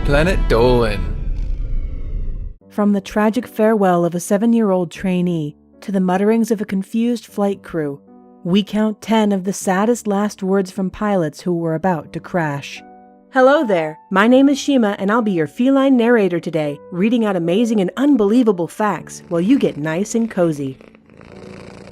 Planet Dolan. From the tragic farewell of a 7-year-old trainee to the mutterings of a confused flight crew, we count 10 of the saddest last words from pilots who were about to crash. Hello there, my name is Shima and I'll be your feline narrator today, reading out amazing and unbelievable facts while you get nice and cozy.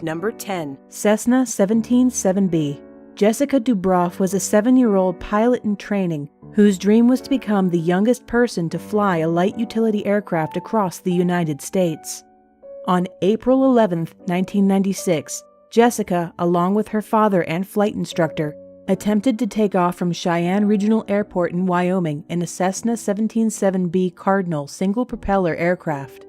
Number 10. Cessna 177B. Jessica Dubroff was a 7-year-old pilot in training whose dream was to become the youngest person to fly a light utility aircraft across the United States. On April 11, 1996, Jessica, along with her father and flight instructor, attempted to take off from Cheyenne Regional Airport in Wyoming in a Cessna 177B Cardinal single-propeller aircraft.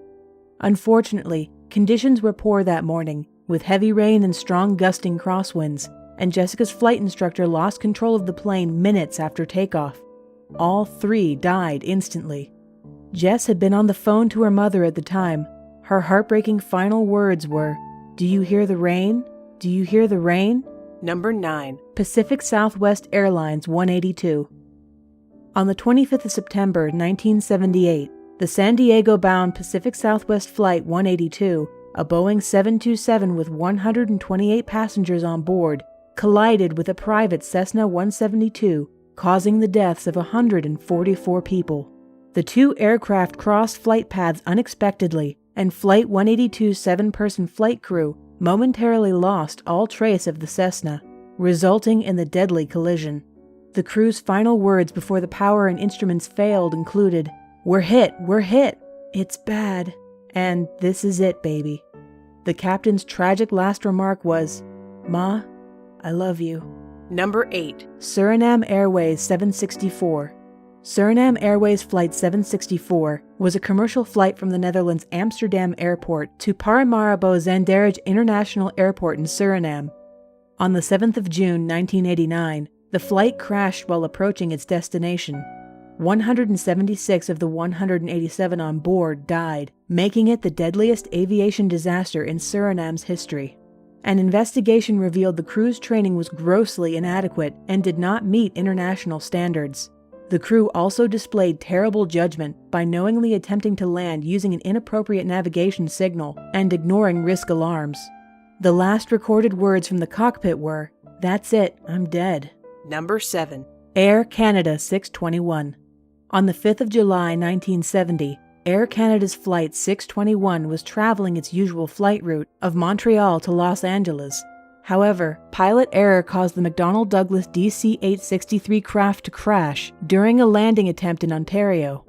Unfortunately, conditions were poor that morning, with heavy rain and strong gusting crosswinds, and Jessica's flight instructor lost control of the plane minutes after takeoff. All 3 died instantly. Jess had been on the phone to her mother at the time. Her heartbreaking final words were, "Do you hear the rain? Do you hear the rain?" Number 9. Pacific Southwest Airlines 182. On the 25th of September 1978, the San Diego-bound Pacific Southwest Flight 182, a Boeing 727 with 128 passengers on board, collided with a private Cessna 172, causing the deaths of 144 people. The 2 aircraft crossed flight paths unexpectedly, and Flight 182's 7-person flight crew momentarily lost all trace of the Cessna, resulting in the deadly collision. The crew's final words before the power and instruments failed included, we're hit, it's bad, and this is it, baby." The captain's tragic last remark was, "Ma, I love you." Number 8. Surinam Airways 764. Surinam Airways Flight 764 was a commercial flight from the Netherlands' Amsterdam Airport to Paramaribo Zandarij International Airport in Suriname. On the 7th of June 1989, the flight crashed while approaching its destination. 176 of the 187 on board died, making it the deadliest aviation disaster in Suriname's history. An investigation revealed the crew's training was grossly inadequate and did not meet international standards. The crew also displayed terrible judgment by knowingly attempting to land using an inappropriate navigation signal and ignoring risk alarms. The last recorded words from the cockpit were, "That's it, I'm dead." Number 7. Air Canada 621. On the 5th of July 1970, Air Canada's Flight 621 was traveling its usual flight route of Montreal to Los Angeles. However, pilot error caused the McDonnell Douglas DC-863 craft to crash during a landing attempt in Ontario.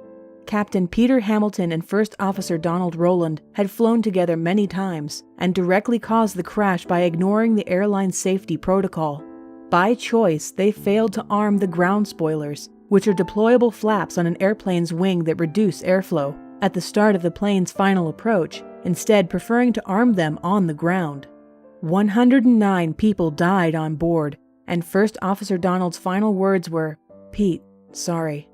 Captain Peter Hamilton and First Officer Donald Rowland had flown together many times and directly caused the crash by ignoring the airline's safety protocol. By choice, they failed to arm the ground spoilers, which are deployable flaps on an airplane's wing that reduce airflow, at the start of the plane's final approach, instead preferring to arm them on the ground. 109 people died on board, and First Officer Donald's final words were, "Pete, sorry."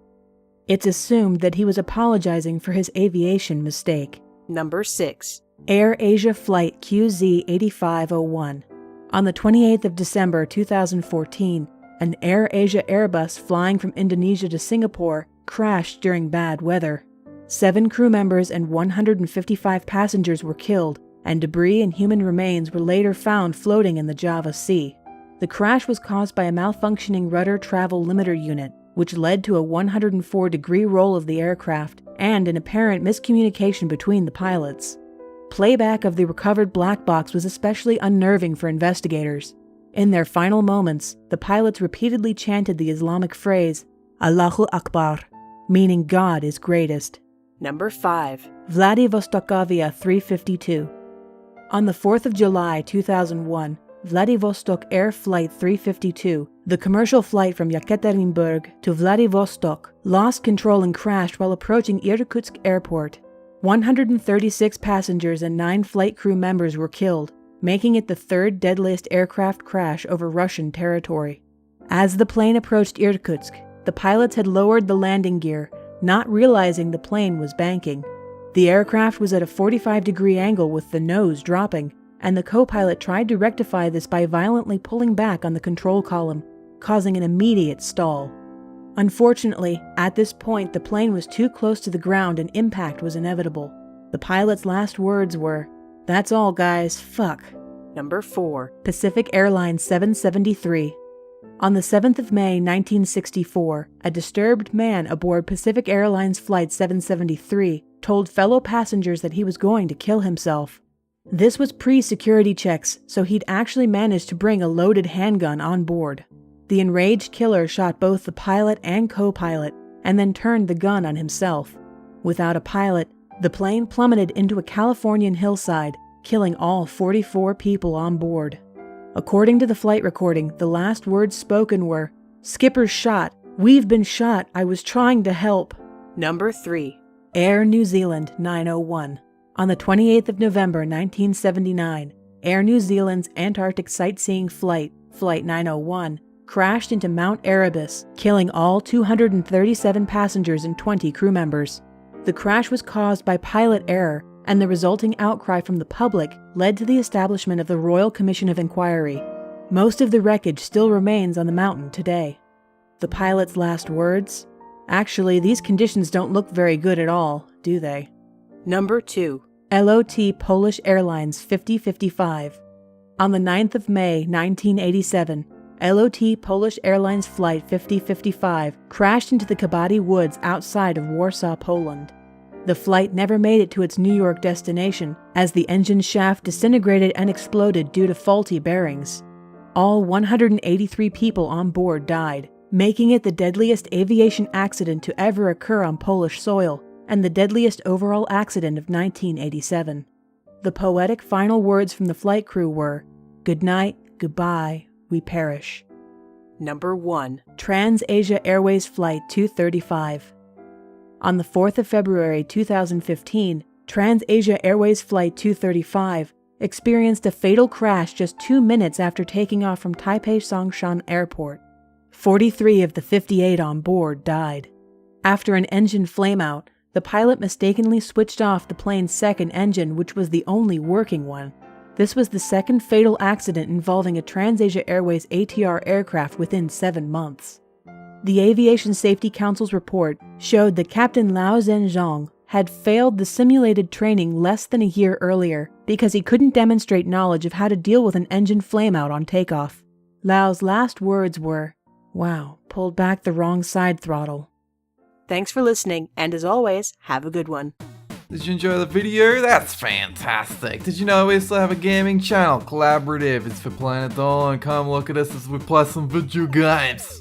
It's assumed that he was apologizing for his aviation mistake. Number 6. Air Asia Flight QZ8501. On the 28th of December 2014, an Air Asia Airbus flying from Indonesia to Singapore crashed during bad weather. 7 crew members and 155 passengers were killed, and debris and human remains were later found floating in the Java Sea. The crash was caused by a malfunctioning rudder travel limiter unit, which led to a 104-degree roll of the aircraft and an apparent miscommunication between the pilots. Playback of the recovered black box was especially unnerving for investigators. In their final moments, the pilots repeatedly chanted the Islamic phrase, "Allahu Akbar," meaning God is greatest. Number 5. Vladivostokavia 352. On the 4th of July 2001, Vladivostok Air Flight 352, the commercial flight from Yekaterinburg to Vladivostok, lost control and crashed while approaching Irkutsk Airport. 136 passengers and 9 flight crew members were killed, making it the 3rd deadliest aircraft crash over Russian territory. As the plane approached Irkutsk, the pilots had lowered the landing gear, not realizing the plane was banking. The aircraft was at a 45-degree angle with the nose dropping, and the co-pilot tried to rectify this by violently pulling back on the control column, causing an immediate stall. Unfortunately, at this point, the plane was too close to the ground and impact was inevitable. The pilot's last words were, "That's all, guys, fuck." Number 4. Pacific Airlines 773. On the 7th of May, 1964, a disturbed man aboard Pacific Airlines Flight 773 told fellow passengers that he was going to kill himself. This was pre-security checks, so he'd actually managed to bring a loaded handgun on board. The enraged killer shot both the pilot and co-pilot, and then turned the gun on himself. Without a pilot, the plane plummeted into a Californian hillside, killing all 44 people on board. According to the flight recording, the last words spoken were, "Skipper's shot. We've been shot. I was trying to help." Number 3. Air New Zealand 901. On the 28th of November 1979, Air New Zealand's Antarctic sightseeing flight, Flight 901, crashed into Mount Erebus, killing all 237 passengers and 20 crew members. The crash was caused by pilot error, and the resulting outcry from the public led to the establishment of the Royal Commission of Inquiry. Most of the wreckage still remains on the mountain today. The pilot's last words? Actually, these conditions don't look very good at all, do they? Number 2. LOT Polish Airlines 5055. On the 9th of May, 1987, LOT Polish Airlines Flight 5055 crashed into the Kabady Woods outside of Warsaw, Poland. The flight never made it to its New York destination, as the engine shaft disintegrated and exploded due to faulty bearings. All 183 people on board died, making it the deadliest aviation accident to ever occur on Polish soil, and the deadliest overall accident of 1987. The poetic final words from the flight crew were, "Good night, goodbye, we perish." Number 1. Transasia Airways Flight 235. On the 4th of February 2015, Transasia Airways Flight 235 experienced a fatal crash just 2 minutes after taking off from Taipei Songshan Airport. 43 of the 58 on board died. After an engine flameout, the pilot mistakenly switched off the plane's second engine, which was the only working one. This was the second fatal accident involving a Transasia Airways ATR aircraft within 7 months. The Aviation Safety Council's report showed that Captain Lao Zhenjiang had failed the simulated training less than a year earlier because he couldn't demonstrate knowledge of how to deal with an engine flameout on takeoff. Lao's last words were, "Wow, pulled back the wrong side throttle." Thanks for listening, and as always, have a good one. Did you enjoy the video? That's fantastic! Did you know we also have a gaming channel, Collaborative? It's for playing at Dolan. Come look at us as we play some video games.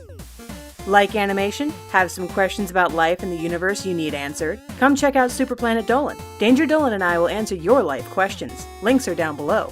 Like animation? Have some questions about life and the universe you need answered? Come check out Super Planet Dolan. Danger Dolan and I will answer your life questions. Links are down below.